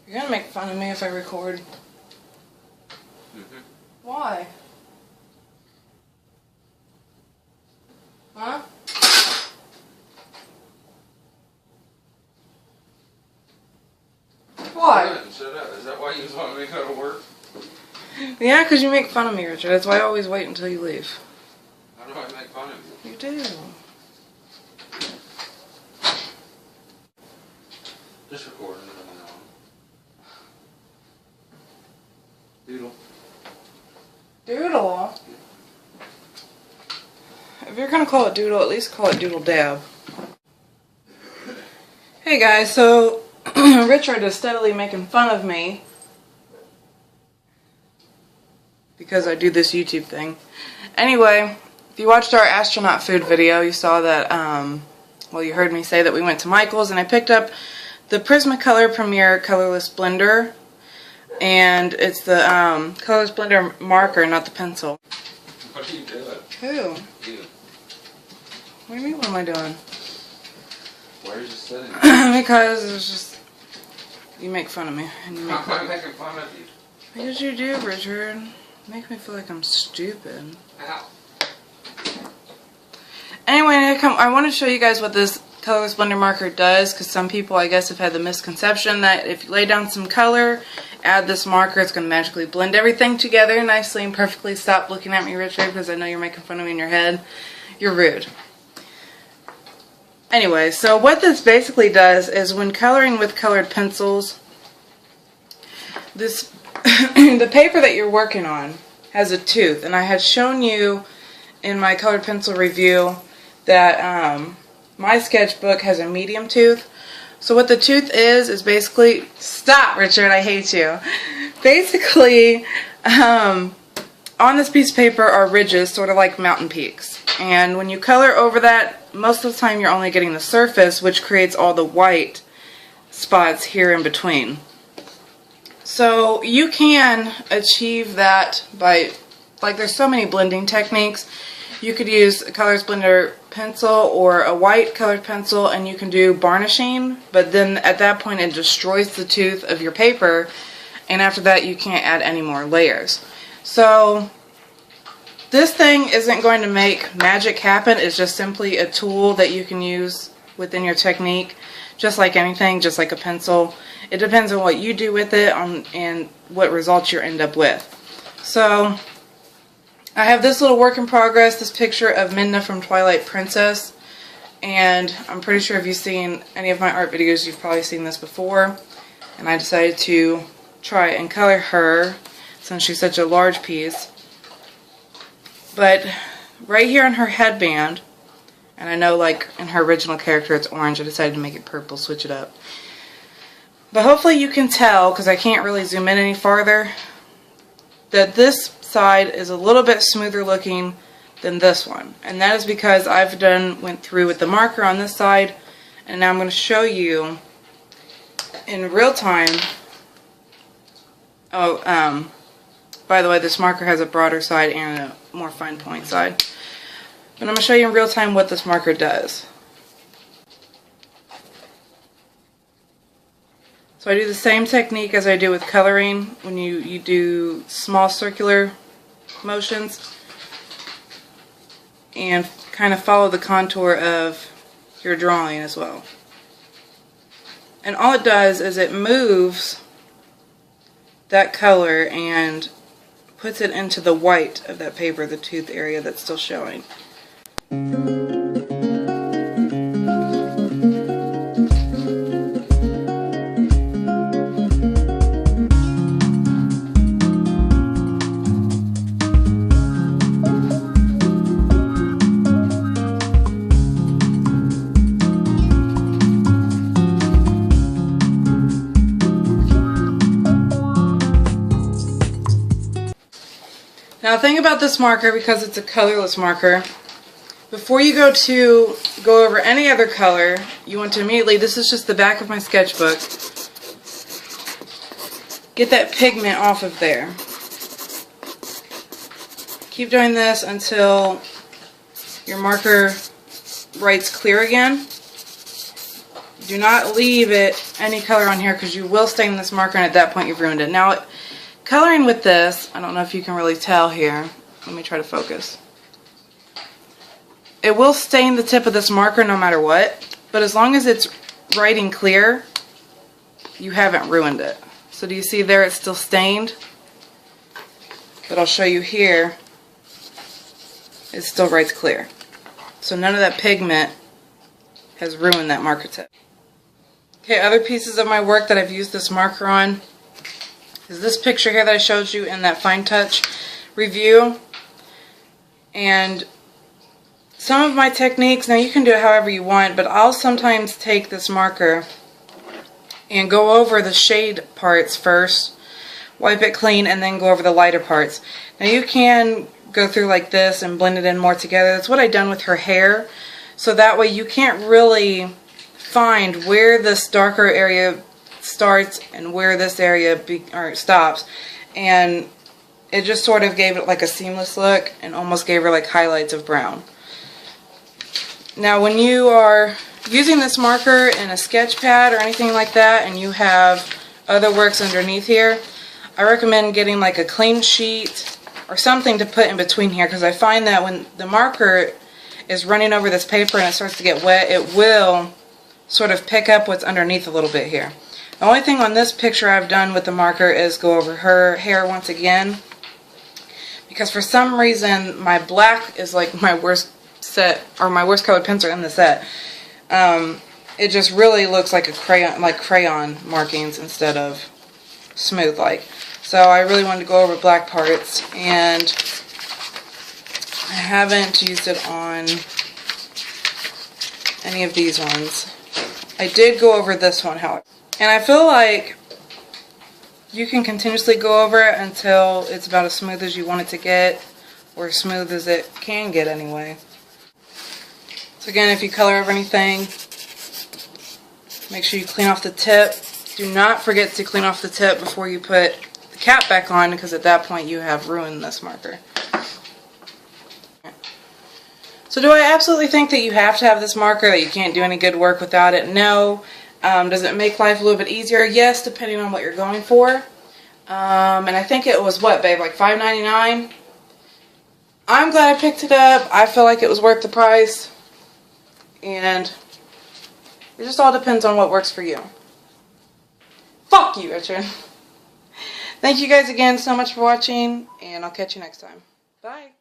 You're gonna make fun of me if I record. Why? Huh? Why? Shut up. Is that why you just want me to go to work? Yeah, because you make fun of me, Richard. That's why I always wait until you leave. How do I make fun of you? You do. Just recording it on. Doodle. Doodle? If you're gonna call it doodle, at least call it doodle dab. Hey guys, so Richard is steadily making fun of me because I do this YouTube thing. Anyway, if you watched our astronaut food video, you saw that, well, you heard me say that we went to Michael's and I picked up the PrismaColor Premier Colorless Blender, and it's the Colorless Blender marker, not the pencil. What are you doing? Who? You. What do you mean, what am I doing? Why are you just sitting? Because it's just, you make fun of me. And you make How am I making fun of you? Because you do, Richard. You make me feel like I'm stupid. Ow. Anyway, I want to show you guys what this Colorless Blender marker does, because some people, I guess, have had the misconception that if you lay down some color, add this marker, it's going to magically blend everything together nicely and perfectly. Stop looking at me, Richard, because I know you're making fun of me in your head. You're rude. Anyway, so what this basically does is when coloring with colored pencils, this the paper that you're working on has a tooth, and I had shown you in my colored pencil review that my sketchbook has a medium tooth. So what the tooth is basically, stop Richard, I hate you. Basically, on this piece of paper are ridges, sort of like mountain peaks. And when you color over that, most of the time you're only getting the surface, which creates all the white spots here in between. So you can achieve that by, like, there's so many blending techniques. You could use a Colorless Blender pencil or a white colored pencil, and you can do varnishing, but then at that point it destroys the tooth of your paper, and after that you can't add any more layers. So this thing isn't going to make magic happen. It's just simply a tool that you can use within your technique, just like anything, just like a pencil. It depends on what you do with it and what results you end up with. So I have this little work in progress, this picture of Midna from Twilight Princess, and I'm pretty sure if you've seen any of my art videos, you've probably seen this before, and I decided to try and color her since she's such a large piece. But right here on her headband, and I know like in her original character it's orange, I decided to make it purple, switch it up. But hopefully you can tell, because I can't really zoom in any farther, that this side is a little bit smoother looking than this one. And that is because I've went through with the marker on this side, and now I'm going to show you in real time. Oh, by the way, this marker has a broader side and a more fine point side. But I'm going to show you in real time what this marker does. So I do the same technique as I do with coloring when you do small circular motions and kind of follow the contour of your drawing as well. And all it does is it moves that color and puts it into the white of that paper, the tooth area that's still showing. Now the thing about this marker, because it's a colorless marker, before you go over any other color, you want to immediately, this is just the back of my sketchbook, get that pigment off of there. Keep doing this until your marker writes clear again. Do not leave it any color on here because you will stain this marker, and at that point you've ruined it. Now, coloring with this, I don't know if you can really tell here. Let me try to focus. It will stain the tip of this marker no matter what, but as long as it's writing clear, you haven't ruined it. So do you see there it's still stained? But I'll show you here, it still writes clear. So none of that pigment has ruined that marker tip. Okay, other pieces of my work that I've used this marker on is this picture here that I showed you in that Fine Touch review. And some of my techniques, now you can do it however you want, but I'll sometimes take this marker and go over the shade parts first, wipe it clean, and then go over the lighter parts. Now you can go through like this and blend it in more together. That's what I've done with her hair. So that way you can't really find where this darker area starts and where this area stops, and it just sort of gave it like a seamless look and almost gave her like highlights of brown. Now when you are using this marker in a sketch pad or anything like that and you have other works underneath here, I recommend getting like a clean sheet or something to put in between here, because I find that when the marker is running over this paper and it starts to get wet, it will sort of pick up what's underneath a little bit here. The only thing on this picture I've done with the marker is go over her hair once again, because for some reason my black is like my worst set, or my worst colored pencil in the set. It just really looks like a crayon markings instead of smooth like. So I really wanted to go over black parts, and I haven't used it on any of these ones. I did go over this one, however. And I feel like you can continuously go over it until it's about as smooth as you want it to get, or as smooth as it can get anyway. So again, if you color over anything, make sure you clean off the tip. Do not forget to clean off the tip before you put the cap back on, because at that point you have ruined this marker. So do I absolutely think that you have to have this marker, that you can't do any good work without it? No. Does it make life a little bit easier? Yes, depending on what you're going for. And I think it was, what, babe, like $5.99? I'm glad I picked it up. I feel like it was worth the price. And it just all depends on what works for you. Fuck you, Richard. Thank you guys again so much for watching, and I'll catch you next time. Bye.